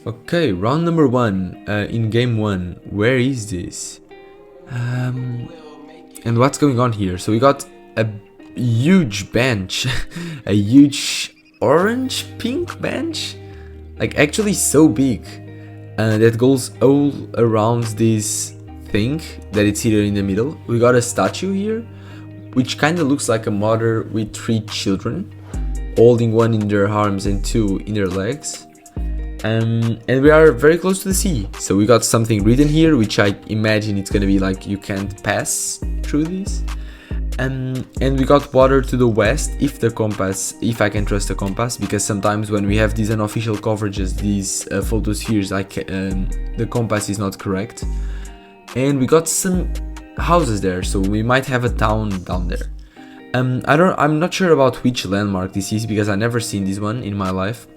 Okay, round number 1 in game 1. Where is this? And what's going on here? So we got a huge bench, a huge orange pink bench, like actually so big, that goes all around this thing that it's here in the middle. We got a statue here, which kind of looks like a mother with 3 children, holding one in their arms and 2 in their legs. And we are very close to the sea, so we got something written here, which I imagine it's gonna be like you can't pass through this. And we got water to the west, if I can trust the compass, because sometimes when we have these unofficial coverages, these photos here, the compass is not correct. And we got some houses there, so we might have a town down there. I'm not sure about which landmark this is, because I never seen this one in my life.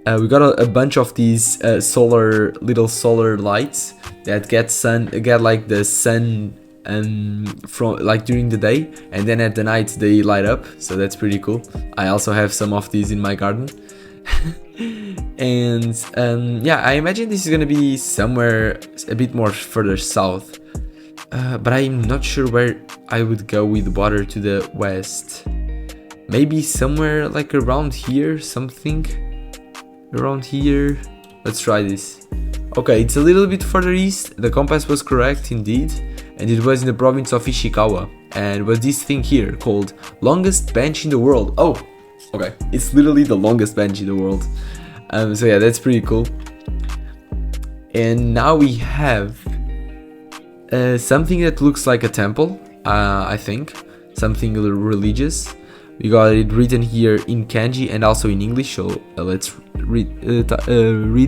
We got a bunch of these little solar lights that get like the sun from like during the day, and then at the night they light up, so that's pretty cool. I also have some of these in my garden. And yeah, I imagine this is gonna be somewhere a bit more further south, but I'm not sure where I would go with water to the west. Maybe somewhere like around here, something around here. Let's try this. Okay, it's a little bit further east. The compass was correct indeed, and it was in the province of Ishikawa, and it was this thing here called longest bench in the world. Oh, okay, it's literally the longest bench in the world. So yeah, that's pretty cool. And now we have something that looks like a temple, I think, something religious. We got it written here in kanji and also in English, so let's read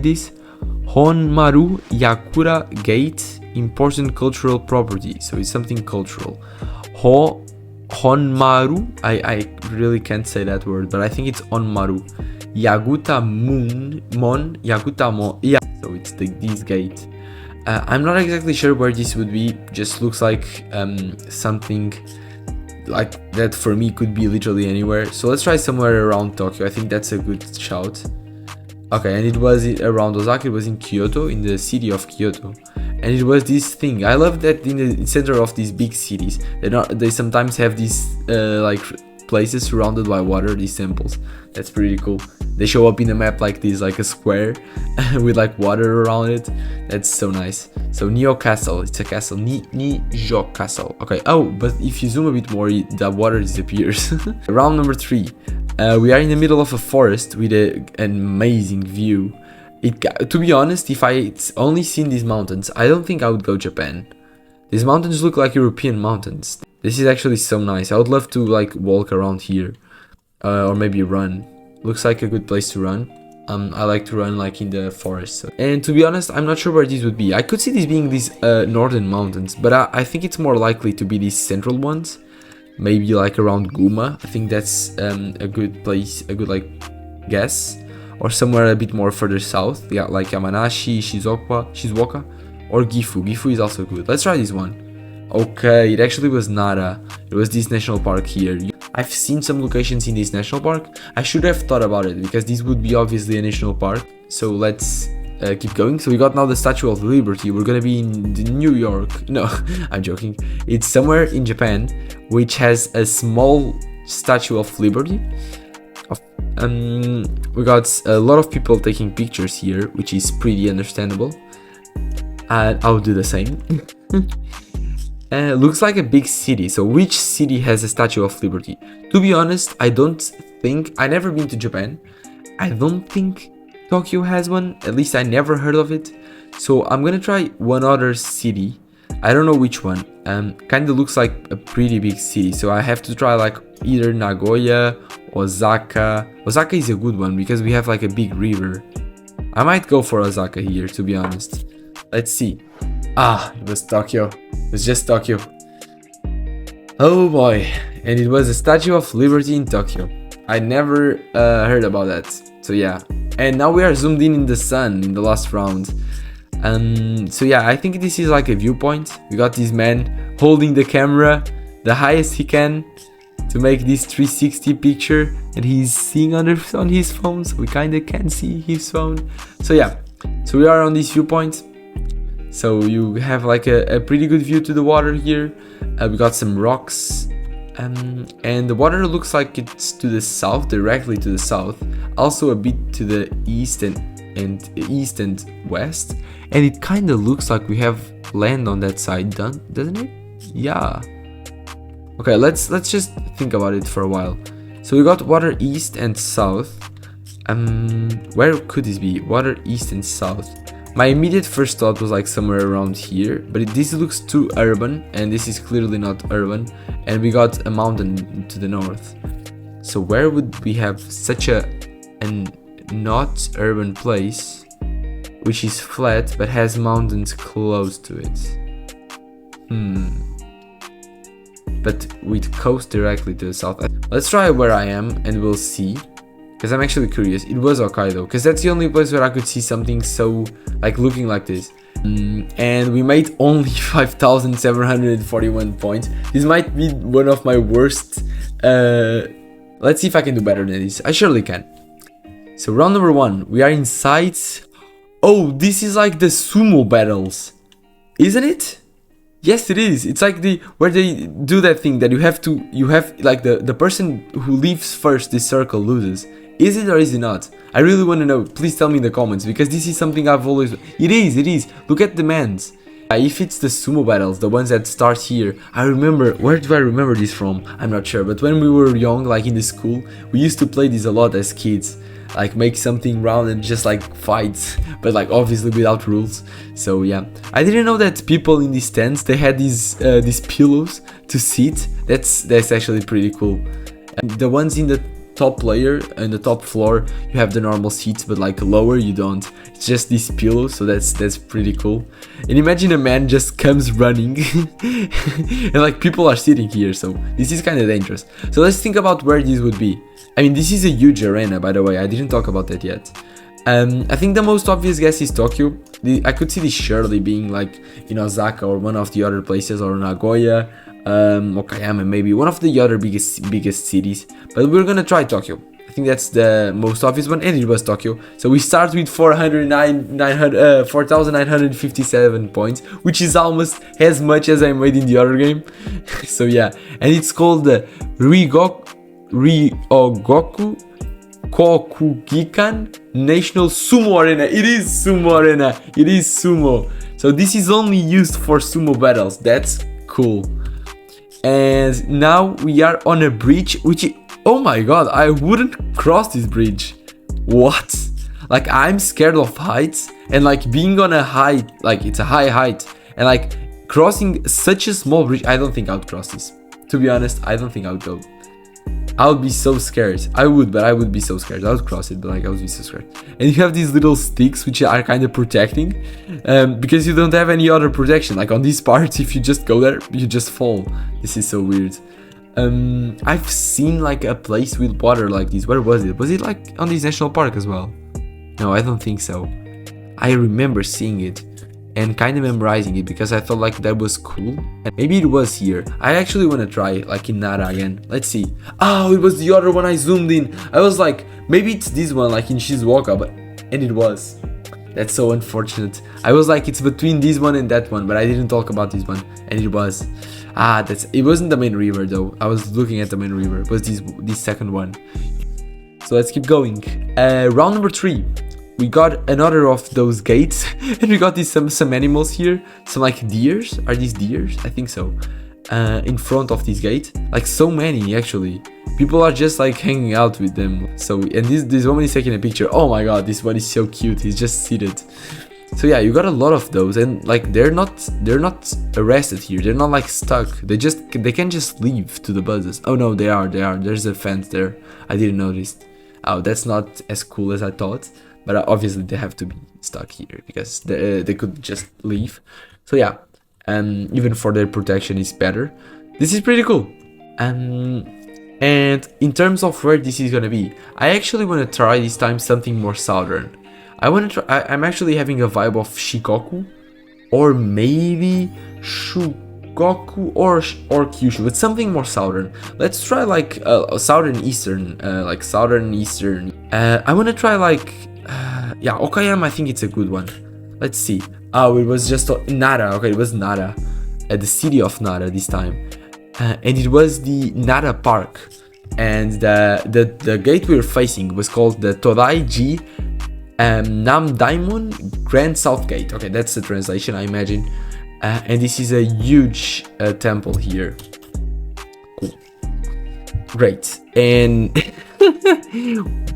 this. Honmaru Yakura Gate, important cultural property. So it's something cultural. Honmaru, I really can't say that word, but I think it's Onmaru. Yaguta Mon, Yaguta Mon, yeah, so it's this gate. I'm not exactly sure where this would be, just looks like something like that for me could be literally anywhere. So let's try somewhere around Tokyo. I think that's a good shout. Okay, and it was around Osaka. It was in Kyoto, in the city of Kyoto, and it was this thing. I love that in the center of these big cities, they sometimes have these like places surrounded by water, these temples. That's pretty cool. They show up in the map like this, like a square with like water around it. That's so nice. So Neo Castle, it's a castle. Nijo Castle. Okay. Oh, but if you zoom a bit more, the water disappears. Round number 3. We are in the middle of a forest with an amazing view. To be honest, if I only seen these mountains, I don't think I would go Japan. These mountains look like European mountains. This is actually so nice. I would love to like walk around here, or maybe run. Looks like a good place to run. I like to run like in the forest. And to be honest, I'm not sure where these would be. I could see these being these northern mountains, but I think it's more likely to be these central ones. Maybe like around Guma. I think that's a good place, a good like guess. Or somewhere a bit more further south. Yeah, like Yamanashi, Shizuoka, or Gifu. Gifu is also good. Let's try this one. Okay, it actually was Nara. It was this national park here. I've seen some locations in this national park. I should have thought about it, because this would be obviously a national park. So let's keep going. So we got now the Statue of Liberty. We're gonna be in New York. No, I'm joking. It's somewhere in Japan, which has a small Statue of Liberty. We got a lot of people taking pictures here, which is pretty understandable. I'll do the same. Looks like a big city. So which city has a Statue of Liberty? To be honest, I've never been to Japan. I don't think Tokyo has one. At least I never heard of it. So I'm gonna try one other city. I don't know which one. Kinda looks like a pretty big city. So I have to try like either Nagoya, Osaka. Osaka is a good one because we have like a big river. I might go for Osaka here, to be honest. Let's see. It was Tokyo. It was just Tokyo. Oh boy. And it was a Statue of Liberty in Tokyo. I never heard about that. So yeah. And now we are zoomed in the sun in the last round. So yeah, I think this is like a viewpoint. We got this man holding the camera the highest he can to make this 360 picture, and he's seeing on his phone, so we kinda can see his phone. So yeah, So we are on this viewpoint. So you have like a pretty good view to the water here. We got some rocks. And the water looks like it's to the south, directly to the south. Also a bit to the east and west. And it kind of looks like we have land on that side, doesn't it? Yeah. Okay, let's just think about it for a while. So we got water east and south. Where could this be? Water east and south. My immediate first thought was like somewhere around here, but this looks too urban, and this is clearly not urban. And we got a mountain to the north. So where would we have such a not urban place, which is flat but has mountains close to it? But with coast directly to the south. Let's try where I am and we'll see. Because I'm actually curious. It was Hokkaido, because that's the only place where I could see something so like looking like this. And we made only 5,741 points. This might be one of my worst. Let's see if I can do better than this. I surely can. So round number 1, we are inside. Oh, this is like the sumo battles, isn't it? Yes, it is. It's like where they do that thing that you have like the person who leaves first this circle loses. Is it or is it not? I really want to know. Please tell me in the comments, because this is something I've always... It is. Look at the mans. If it's the sumo battles, the ones that start here, I remember... Where do I remember this from? I'm not sure, but when we were young, like in the school, we used to play this a lot as kids. Like make something round and just like fight, but like obviously without rules. So yeah, I didn't know that people in these tents, they had these pillows to sit. That's actually pretty cool. And the ones in the top layer and the top floor, you have the normal seats, but like lower you don't. It's just these pillows, so that's pretty cool. And imagine a man just comes running and like people are sitting here, so this is kind of dangerous. So let's think about where this would be. I mean, this is a huge arena, by the way. I didn't talk about that yet. I think the most obvious guess is Tokyo. I could see this surely being like in Osaka or one of the other places, or Nagoya, Okayama, maybe one of the other biggest cities. But we're gonna try Tokyo. I think that's the most obvious one, and it was Tokyo. So we start with 4,957 points, which is almost as much as I made in the other game. So yeah, and it's called the Ryogoku Kokugikan National Sumo Arena. It is Sumo Arena. It is Sumo. So this is only used for sumo battles. That's cool. And now we are on a bridge, which, oh my god, I wouldn't cross this bridge. What? Like, I'm scared of heights, and like being on a height, like it's a high height, and like crossing such a small bridge, I don't think I would cross this. To be honest, I don't think I would go. I would be so scared. I would be so scared. I would cross it, but like I would be so scared. And you have these little sticks which are kind of protecting, because you don't have any other protection. Like on these parts, if you just go there, you just fall. This is so weird. I've seen like a place with water like this. Where was it? Was it like on this national park as well? No, I don't think so. I remember seeing it and kind of memorizing it because I thought like that was cool. And maybe it was here. I actually want to try like in Nara again. Let's see. Oh, it was the other one I zoomed in. I was like, maybe it's this one like in Shizuoka, and it was. That's so unfortunate. I was like, it's between this one and that one, but I didn't talk about this one, and it was. It wasn't the main river though. I was looking at the main river. It was this second one. So let's keep going. Round number 3. We got another of those gates, and we got some animals here, some like deers. Are these deers? I think so. In front of this gate, like so many actually. People are just like hanging out with them. So, and this woman is taking a picture. Oh my god, this one is so cute. He's just seated. So yeah, you got a lot of those, and like they're not arrested here. They're not like stuck. They can just leave to the buses. Oh no, they are. There's a fence there. I didn't notice. Oh, that's not as cool as I thought. But obviously they have to be stuck here because they could just leave. So yeah, even for their protection is better. This is pretty cool. And in terms of where this is gonna be, I actually want to try this time something more southern. I'm actually having a vibe of Shikoku, or maybe Shugoku or Kyushu, but something more southern. Let's try like southern eastern. I want to try like Yeah, Okayama, I think it's a good one. Let's see. Oh, it was just Nara. Okay, it was Nara. At the city of Nara this time. And it was the Nara Park. And the gate we were facing was called the Todaiji Nam Daimon Grand South Gate. Okay, that's the translation, I imagine. And this is a huge temple here. Cool. Great. And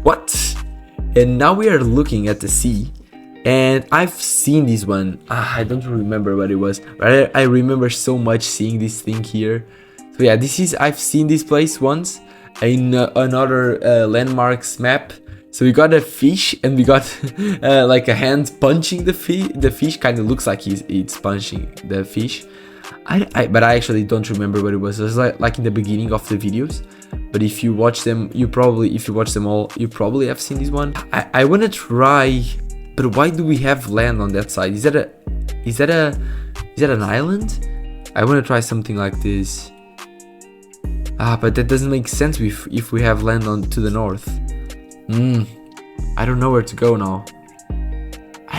what? And now we are looking at the sea. And I've seen this one. I don't remember what it was, but I remember so much seeing this thing here. So yeah, I've seen this place once in another landmarks map. So we got a fish, and we got like a hand punching the fish. Kind of looks like it's punching the fish. But I actually don't remember what it was. It was like in the beginning of the videos. But if you watch them, if you watch them all, you probably have seen this one. I wanna try. But why do we have land on that side? Is that an island? I want to try something like this. But that doesn't make sense if we have land to the north. I don't know where to go now.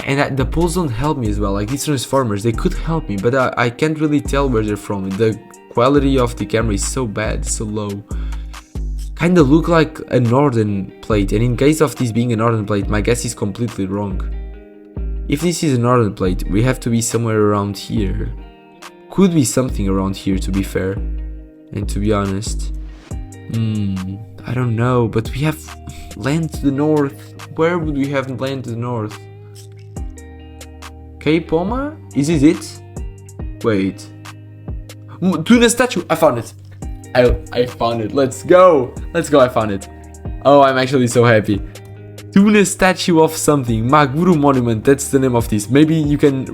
And the poles don't help me as well. Like these transformers, they could help me, but I can't really tell where they're from. The quality of the camera is so bad, so low. Kinda look like a northern plate, and in case of this being a northern plate, my guess is completely wrong. If this is a northern plate, we have to be somewhere around here. Could be something around here, to be fair, and to be honest. I don't know, but we have land to the north. Where would we have land to the north? Cape Poma? Is this it? Wait. Tuna statue! I found it! I found it. Let's go. I found it. Oh, I'm actually so happy. Tuna statue of something. Maguru monument. That's the name of this. Maybe you can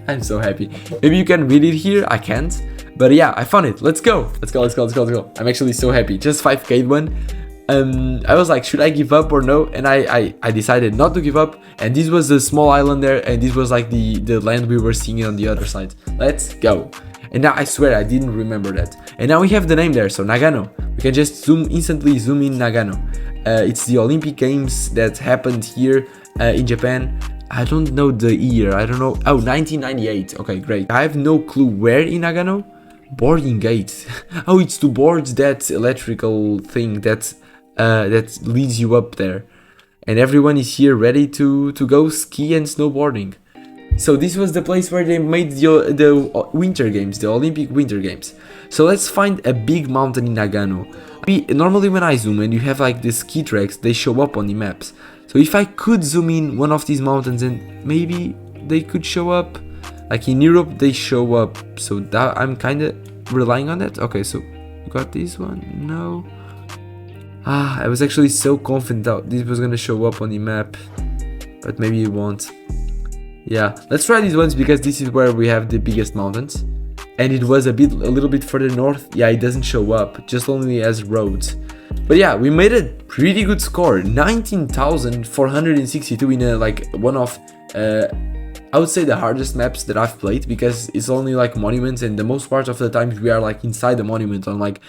I'm so happy. Maybe you can read it here. I can't. But yeah, I found it. Let's go. I'm actually so happy. Just 5k one. I was like, should I give up or no? And I decided not to give up. And this was the small island there, and this was like the land we were seeing on the other side. Let's go. And now I swear I didn't remember that. And now we have the name there, so Nagano. We can just instantly zoom in Nagano. It's the Olympic Games that happened here in Japan. I don't know the year, I don't know. Oh, 1998. Okay, great. I have no clue where in Nagano. Boarding gate. Oh, it's to board that electrical thing that leads you up there. And everyone is here ready to go ski and snowboarding. So this was the place where they made the winter games, the Olympic winter games. So let's find a big mountain in Nagano. Normally when I zoom in, you have like the ski tracks, they show up on the maps. So if I could zoom in one of these mountains, and maybe they could show up. Like in Europe, they show up. So that I'm kind of relying on that. Okay, so you got this one? No. I was actually so confident that this was gonna show up on the map, but maybe it won't. Yeah, let's try these ones because this is where we have the biggest mountains. And it was a little bit further north. Yeah, it doesn't show up, just only as roads. But yeah, we made a pretty good score. 19,462 in one of, I would say the hardest maps that I've played, because it's only like monuments, and the most part of the times we are like inside the monument on like